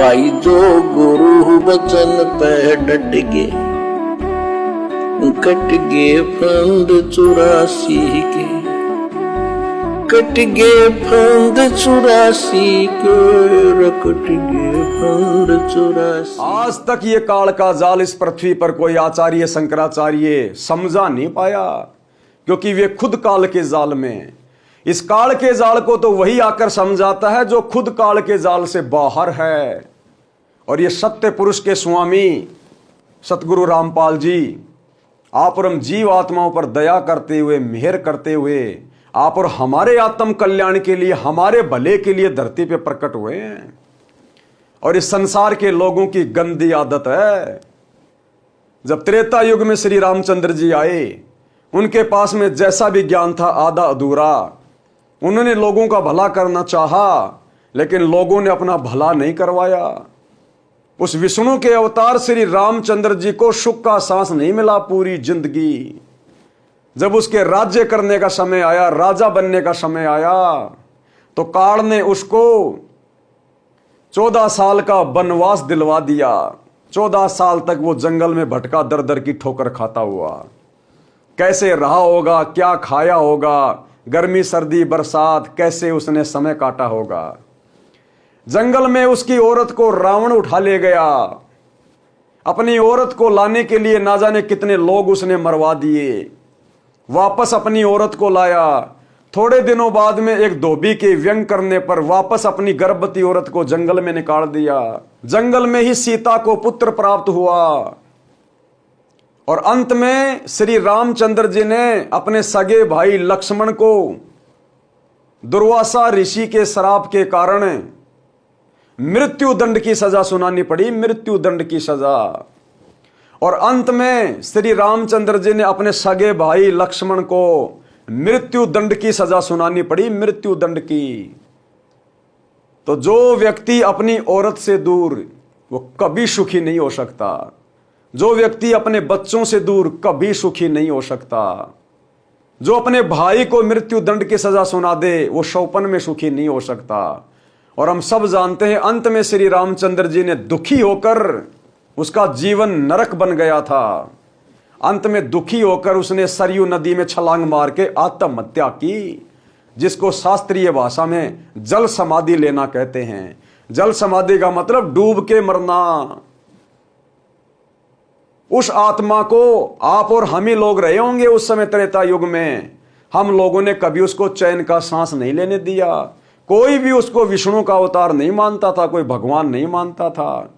भाई जो गुरु बचन पे डट गे, कट गे फंद 84 के, कट गे फंद 84 के, कट गे फंद 84। आज तक ये काल का जाल इस पृथ्वी पर कोई आचार्य शंकराचार्य समझा नहीं पाया, क्योंकि वे खुद काल के जाल में। इस काल के जाल को तो वही आकर समझाता है जो खुद काल के जाल से बाहर है। और ये सत्य पुरुष के स्वामी सतगुरु रामपाल जी, आप और हम जीव आत्माओं पर दया करते हुए, मेहर करते हुए, आप और हमारे आत्म कल्याण के लिए, हमारे भले के लिए धरती पे प्रकट हुए हैं। और इस संसार के लोगों की गंदी आदत है, जब त्रेता युग में श्री रामचंद्र जी आए, उनके पास में जैसा भी ज्ञान था आधा अधूरा। उन्होंने लोगों का भला करना चाहा, लेकिन लोगों ने अपना भला नहीं करवाया। उस विष्णु के अवतार श्री रामचंद्र जी को सुख का सांस नहीं मिला पूरी जिंदगी। जब उसके राज्य करने का समय आया, राजा बनने का समय आया, तो काल ने उसको 14 साल का वनवास दिलवा दिया। 14 साल तक वो जंगल में भटका, दर दर की ठोकर खाता हुआ। कैसे रहा होगा, क्या खाया होगा, गर्मी सर्दी बरसात, कैसे उसने समय काटा होगा। जंगल में उसकी औरत को रावण उठा ले गया। अपनी औरत को लाने के लिए ना जाने कितने लोग उसने मरवा दिए। वापस अपनी औरत को लाया। थोड़े दिनों बाद में एक धोबी के व्यंग करने पर वापस अपनी गर्भवती औरत को जंगल में निकाल दिया। जंगल में ही सीता को पुत्र प्राप्त हुआ। और अंत में श्री रामचंद्र जी ने अपने सगे भाई लक्ष्मण को दुर्वासा ऋषि के श्राप के कारण मृत्यु दंड की सजा सुनानी पड़ी, मृत्यु दंड की सजा। और अंत में श्री रामचंद्र जी ने अपने सगे भाई लक्ष्मण को मृत्यु दंड की सजा सुनानी पड़ी, मृत्यु दंड की। तो जो व्यक्ति अपनी औरत से दूर, वो कभी सुखी नहीं हो सकता। जो व्यक्ति अपने बच्चों से दूर, कभी सुखी नहीं हो सकता। जो अपने भाई को मृत्यु दंड की सजा सुना दे, वो शौपन में सुखी नहीं हो सकता। और हम सब जानते हैं अंत में श्री रामचंद्र जी ने दुखी होकर, उसका जीवन नरक बन गया था। अंत में दुखी होकर उसने सरयू नदी में छलांग मार के आत्महत्या की, जिसको शास्त्रीय भाषा में जल समाधि लेना कहते हैं। जल समाधि का मतलब डूब के मरना। उस आत्मा को आप और हम ही लोग रहे होंगे उस समय त्रेता युग में। हम लोगों ने कभी उसको चैन का सांस नहीं लेने दिया। कोई भी उसको विष्णु का अवतार नहीं मानता था, कोई भगवान नहीं मानता था।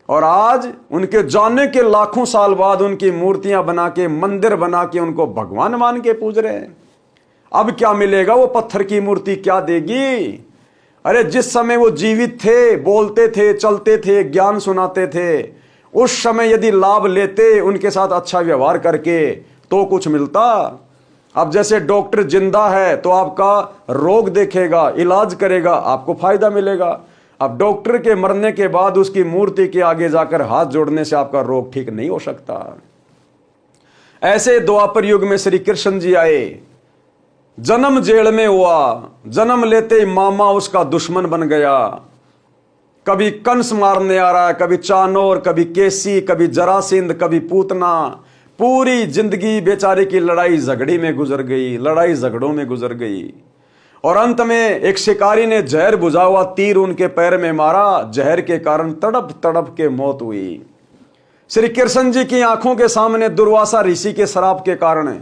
और आज उनके जाने के लाखों साल बाद उनकी मूर्तियां बना के, मंदिर बना के उनको भगवान मान के पूज रहे हैं। अब क्या मिलेगा? वो पत्थर की मूर्ति क्या देगी? अरे जिस समय वो जीवित थे, बोलते थे, चलते थे, ज्ञान सुनाते थे, उस समय यदि लाभ लेते, उनके साथ अच्छा व्यवहार करके, तो कुछ मिलता। अब जैसे डॉक्टर जिंदा है तो आपका रोग देखेगा, इलाज करेगा, आपको फायदा मिलेगा। अब डॉक्टर के मरने के बाद उसकी मूर्ति के आगे जाकर हाथ जोड़ने से आपका रोग ठीक नहीं हो सकता। ऐसे द्वापर युग में श्री कृष्ण जी आए। जन्म जेल में हुआ, जन्म लेते ही मामा उसका दुश्मन बन गया। कभी कंस मारने आ रहा है, कभी चाणोर, कभी केसी, कभी जरासिंध, कभी पूतना। पूरी जिंदगी बेचारे की लड़ाई झगड़ी में गुजर गई, लड़ाई झगड़ों में गुजर गई। और अंत में एक शिकारी ने जहर बुझा हुआ तीर उनके पैर में मारा। जहर के कारण तड़प तड़प के मौत हुई। श्री कृष्ण जी की आंखों के सामने दुर्वासा ऋषि के श्राप के कारण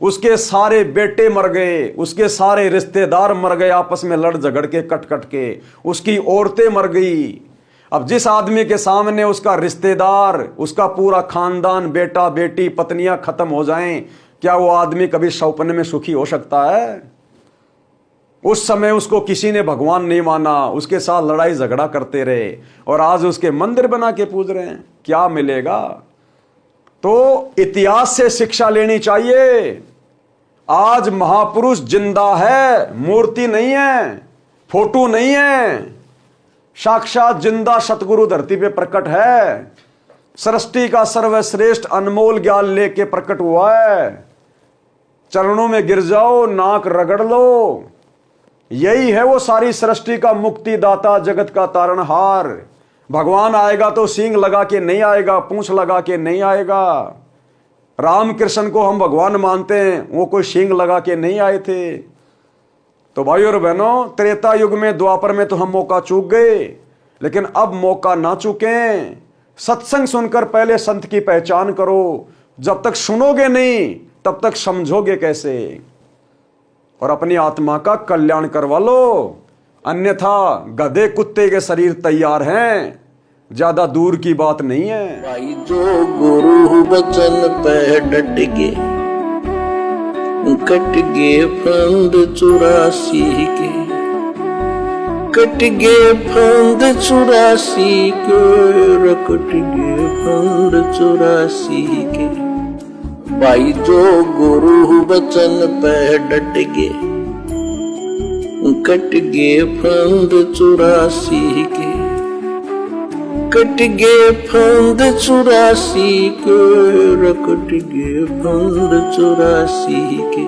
उसके सारे बेटे मर गए, उसके सारे रिश्तेदार मर गए, आपस में लड़ झगड़ के, कट कट के। उसकी औरतें मर गई। अब जिस आदमी के सामने उसका रिश्तेदार, उसका पूरा खानदान, बेटा बेटी, पत्नियां खत्म हो जाएं, क्या वो आदमी कभी सौपन में सुखी हो सकता है? उस समय उसको किसी ने भगवान नहीं माना, उसके साथ लड़ाई झगड़ा करते रहे, और आज उसके मंदिर बना के पूज रहे हैं। क्या मिलेगा? तो इतिहास से शिक्षा लेनी चाहिए। आज महापुरुष जिंदा है, मूर्ति नहीं है, फोटो नहीं है। साक्षात जिंदा सतगुरु धरती पे प्रकट है। सृष्टि का सर्वश्रेष्ठ अनमोल ज्ञान लेके प्रकट हुआ है। चरणों में गिर जाओ, नाक रगड़ लो। यही है वो सारी सृष्टि का मुक्तिदाता, जगत का तारणहार। भगवान आएगा तो सींग लगा के नहीं आएगा, पूंछ लगा के नहीं आएगा। राम कृष्ण को हम भगवान मानते हैं, वो कोई सींग लगा के नहीं आए थे। तो भाइयों और बहनों, त्रेता युग में, द्वापर में तो हम मौका चूक गए, लेकिन अब मौका ना चूकें। सत्संग सुनकर पहले संत की पहचान करो। जब तक सुनोगे नहीं तब तक समझोगे कैसे। और अपनी आत्मा का कल्याण करवा लो, अन्यथा गधे कुत्ते के शरीर तैयार हैं, ज्यादा दूर की बात नहीं है। भाई जो गुरु बचन पे डट गे, कट गे फंद 84 के, कट गे फंद 84 के, कट गे फंद 84 के। भाई जो गुरु बचन पे डट गे, कट गे फंद 84 के, कट गे फंद 84 के, कट गे फंद 84 के।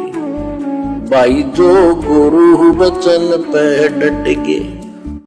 भाई जो गुरु बचन पे डट गे,